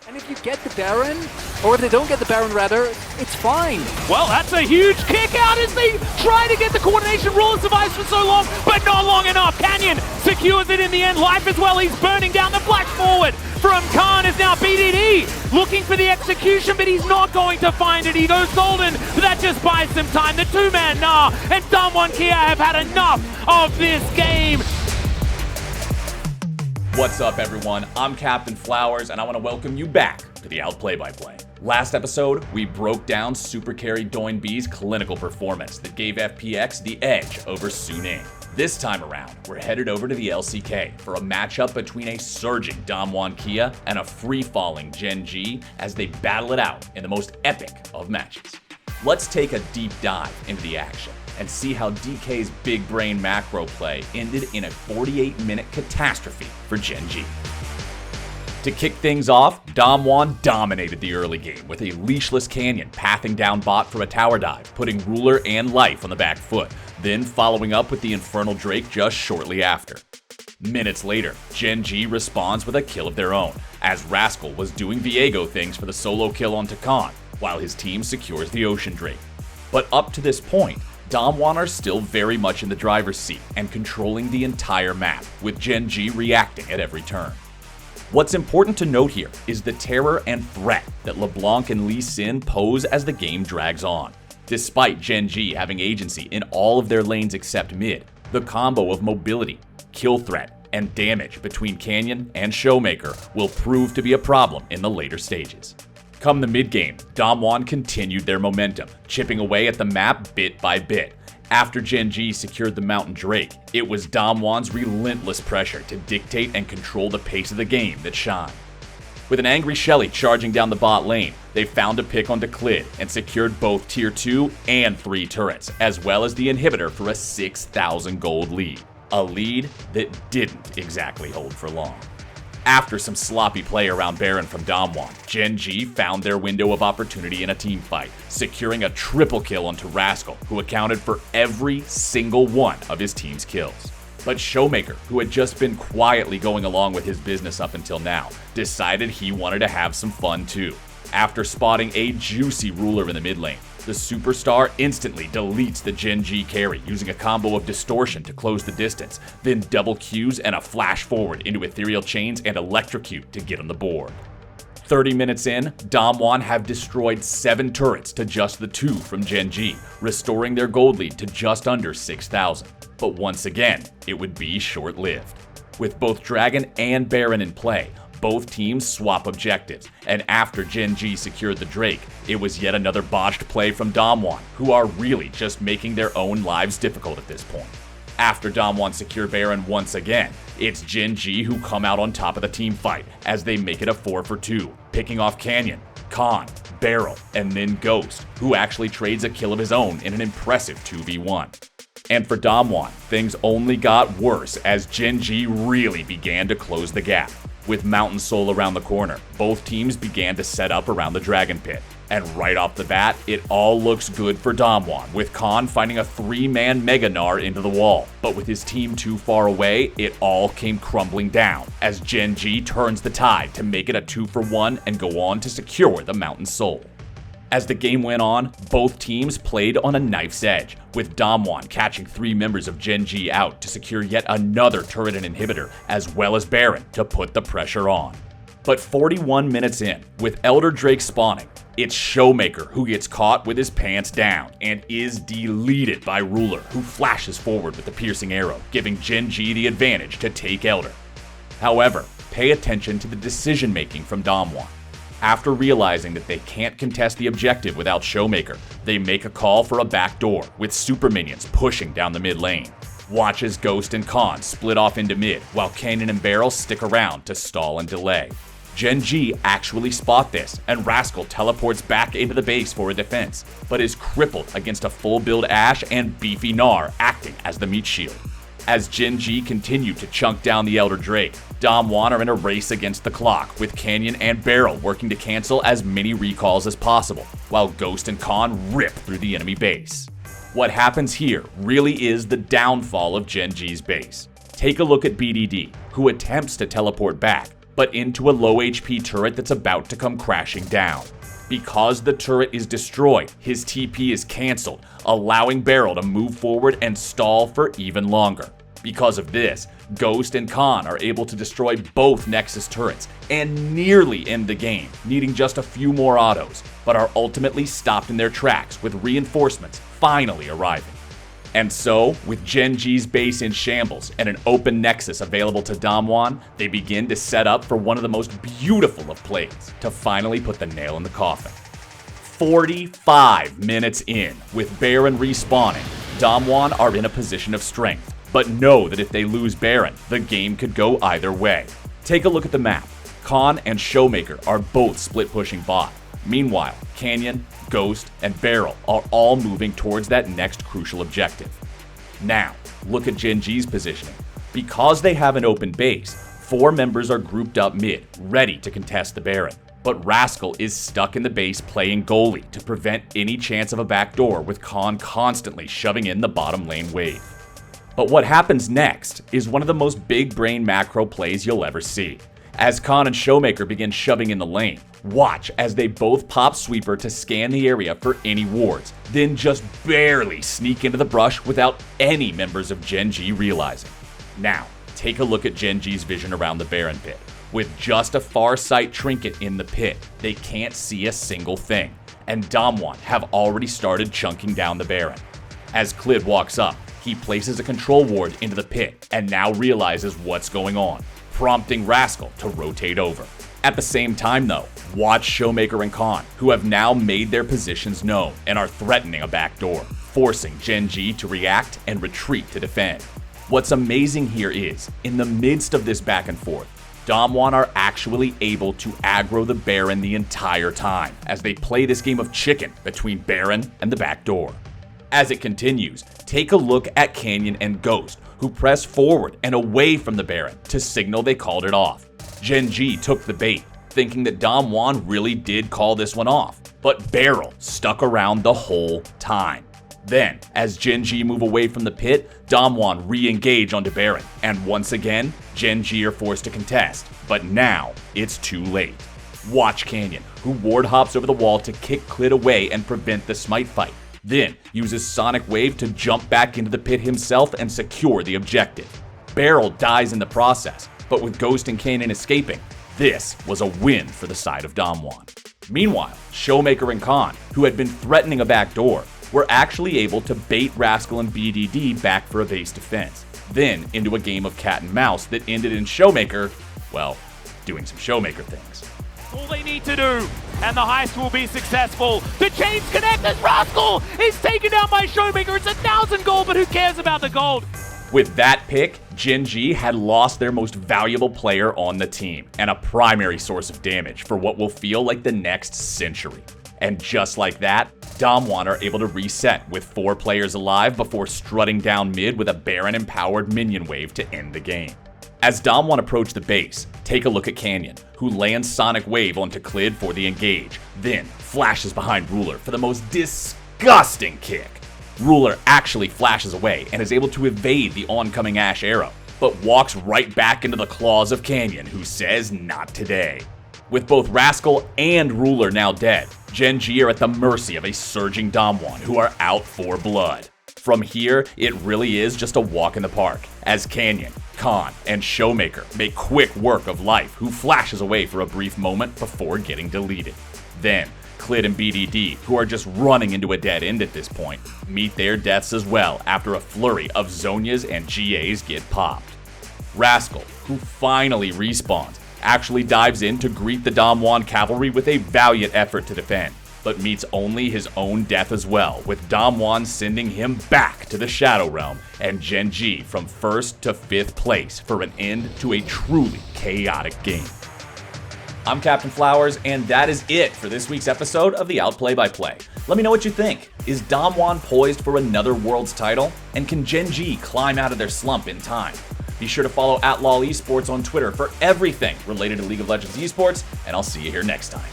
And if you get the Baron, or if they don't get the Baron rather, it's fine. Well, that's a huge kick out as they try to get the coordination. Ruler survives for so long, but not long enough. Canyon secures it in the end. Life as well, he's burning down. The flash forward from Khan is now BDD looking for the execution, but he's not going to find it. He goes golden, but that just buys some time. The two-man Nah and Damwon Kia have had enough of this game. What's up, everyone? I'm Captain Flowers, and I want to welcome you back to the Outplay By Play. Last episode, we broke down Super Carry Doin B's clinical performance that gave FPX the edge over Suning. This time around, we're headed over to the LCK for a matchup between a surging Damwon Kia and a free-falling Gen.G as they battle it out in the most epic of matches. Let's take a deep dive into the action and see how DK's big brain macro play ended in a 48-minute catastrophe for Gen.G. To kick things off, Damwon dominated the early game with a leashless Canyon pathing down bot for a tower dive, putting Ruler and Life on the back foot, then following up with the Infernal Drake just shortly after. Minutes later, Gen.G responds with a kill of their own, as Rascal was doing Viego things for the solo kill onto Khan, while his team secures the Ocean Drake. But up to this point, Damwon are still very much in the driver's seat and controlling the entire map, with Gen.G reacting at every turn. What's important to note here is the terror and threat that LeBlanc and Lee Sin pose as the game drags on. Despite Gen.G having agency in all of their lanes except mid, the combo of mobility, kill threat, and damage between Canyon and Showmaker will prove to be a problem in the later stages. Come the mid-game, Damwon continued their momentum, chipping away at the map bit by bit. After Gen.G secured the Mountain Drake, it was Damwon's relentless pressure to dictate and control the pace of the game that shined. With an angry Shelly charging down the bot lane, they found a pick onto Clid and secured both Tier 2 and 3 turrets, as well as the inhibitor for a 6,000 gold lead. A lead that didn't exactly hold for long. After some sloppy play around Baron from Damwon, Gen.G found their window of opportunity in a teamfight, securing a triple kill onto Rascal, who accounted for every single one of his team's kills. But Showmaker, who had just been quietly going along with his business up until now, decided he wanted to have some fun too. After spotting a juicy Ruler in the mid lane, the superstar instantly deletes the Gen.G carry using a combo of distortion to close the distance, then double Qs and a flash forward into ethereal chains and electrocute to get on the board. 30 minutes in, Damwon have destroyed 7 turrets to just the 2 from Gen.G, restoring their gold lead to just under 6,000. But once again, it would be short-lived. With both Dragon and Baron in play, both teams swap objectives, and after Gen.G secured the Drake, it was yet another botched play from Damwon, who are really just making their own lives difficult at this point. After Damwon secure Baron once again, it's Gen.G who come out on top of the team fight as they make it a 4-for-2, picking off Canyon, Khan, Barrel, and then Ghost, who actually trades a kill of his own in an impressive 2v1. And for Damwon, things only got worse as Gen.G really began to close the gap. With Mountain Soul around the corner, both teams began to set up around the Dragon Pit. And right off the bat, it all looks good for Damwon, with Khan finding a 3-man Mega Gnar into the wall. But with his team too far away, it all came crumbling down, as Gen.G turns the tide to make it a 2-for-1 and go on to secure the Mountain Soul. As the game went on, both teams played on a knife's edge, with Damwon catching 3 members of Gen.G out to secure yet another turret and inhibitor, as well as Baron to put the pressure on. But 41 minutes in, with Elder Drake spawning, it's Showmaker who gets caught with his pants down and is deleted by Ruler, who flashes forward with the piercing arrow, giving Gen.G the advantage to take Elder. However, pay attention to the decision-making from Damwon. After realizing that they can't contest the objective without Showmaker, they make a call for a backdoor, with super minions pushing down the mid lane. Watch as Ghost and Khan split off into mid, while Canyon and Barrel stick around to stall and delay. Gen.G actually spot this, and Rascal teleports back into the base for a defense, but is crippled against a full build Ashe and beefy Gnar acting as the meat shield. As Gen.G continue to chunk down the Elder Drake, Damwon are in a race against the clock, with Canyon and Barrel working to cancel as many recalls as possible, while Ghost and Khan rip through the enemy base. What happens here really is the downfall of Gen.G's base. Take a look at BDD, who attempts to teleport back, but into a low HP turret that's about to come crashing down. Because the turret is destroyed, his TP is cancelled, allowing Beryl to move forward and stall for even longer. Because of this, Ghost and Khan are able to destroy both Nexus turrets and nearly end the game, needing just a few more autos, but are ultimately stopped in their tracks with reinforcements finally arriving. And so, with Gen.G's base in shambles and an open Nexus available to Damwon, they begin to set up for one of the most beautiful of plays to finally put the nail in the coffin. 45 minutes in, with Baron respawning, Damwon are in a position of strength, but know that if they lose Baron, the game could go either way. Take a look at the map. Khan and Showmaker are both split pushing bot. Meanwhile, Canyon, Ghost, and Beryl are all moving towards that next crucial objective. Now, look at Gen.G's positioning. Because they have an open base, 4 members are grouped up mid, ready to contest the Baron. But Rascal is stuck in the base playing goalie to prevent any chance of a backdoor, with Khan constantly shoving in the bottom lane wave. But what happens next is one of the most big brain macro plays you'll ever see. As Khan and Showmaker begin shoving in the lane, watch as they both pop Sweeper to scan the area for any wards, then just barely sneak into the brush without any members of Gen.G realizing. Now, take a look at Gen.G's vision around the Baron pit. With just a far sight trinket in the pit, they can't see a single thing, and Damwon have already started chunking down the Baron. As Clid walks up, he places a control ward into the pit and now realizes what's going on, prompting Rascal to rotate over. At the same time though, watch Showmaker and Khan, who have now made their positions known and are threatening a backdoor, forcing Gen.G to react and retreat to defend. What's amazing here is, in the midst of this back and forth, Damwon are actually able to aggro the Baron the entire time, as they play this game of chicken between Baron and the backdoor. As it continues, take a look at Canyon and Ghost, who press forward and away from the Baron to signal they called it off. Gen.G took the bait, thinking that Damwon really did call this one off, but Beryl stuck around the whole time. Then, as Gen.G move away from the pit, Damwon re-engage onto Baron, and once again, Gen.G are forced to contest, but now it's too late. Watch Canyon, who ward hops over the wall to kick Clid away and prevent the smite fight, then uses Sonic Wave to jump back into the pit himself and secure the objective. Beryl dies in the process, but with Ghost and Canyon escaping, this was a win for the side of Damwon. Meanwhile, Showmaker and Khan, who had been threatening a backdoor, were actually able to bait Rascal and BDD back for a base defense, then into a game of cat and mouse that ended in Showmaker, well, doing some Showmaker things. All they need to do, and the heist will be successful. The chains connect as Rascal is taken down by Showmaker. It's 1,000 gold, but who cares about the gold? With that pick, Gen.G had lost their most valuable player on the team, and a primary source of damage for what will feel like the next century. And just like that, Damwon are able to reset with 4 players alive before strutting down mid with a Baron-empowered minion wave to end the game. As Damwon approach the base, take a look at Canyon, who lands Sonic Wave onto Clid for the engage, then flashes behind Ruler for the most disgusting kick. Ruler actually flashes away and is able to evade the oncoming Ash arrow, but walks right back into the claws of Canyon, who says not today. With both Rascal and Ruler now dead, Gen.G are at the mercy of a surging Damwon, who are out for blood. From here, it really is just a walk in the park, as Canyon, Khan, and Showmaker make quick work of Life, who flashes away for a brief moment before getting deleted. Then, Clid and BDD, who are just running into a dead end at this point, meet their deaths as well after a flurry of Zonias and GAs get popped. Rascal, who finally respawns, actually dives in to greet the Damwon cavalry with a valiant effort to defend, but meets only his own death as well, with Damwon sending him back to the Shadow Realm and Gen.G from 1st to 5th place for an end to a truly chaotic game. I'm Captain Flowers, and that is it for this week's episode of the Outplay By Play. Let me know what you think. Is Damwon poised for another Worlds title? And can Gen.G climb out of their slump in time? Be sure to follow @LoL Esports on Twitter for everything related to League of Legends esports, and I'll see you here next time.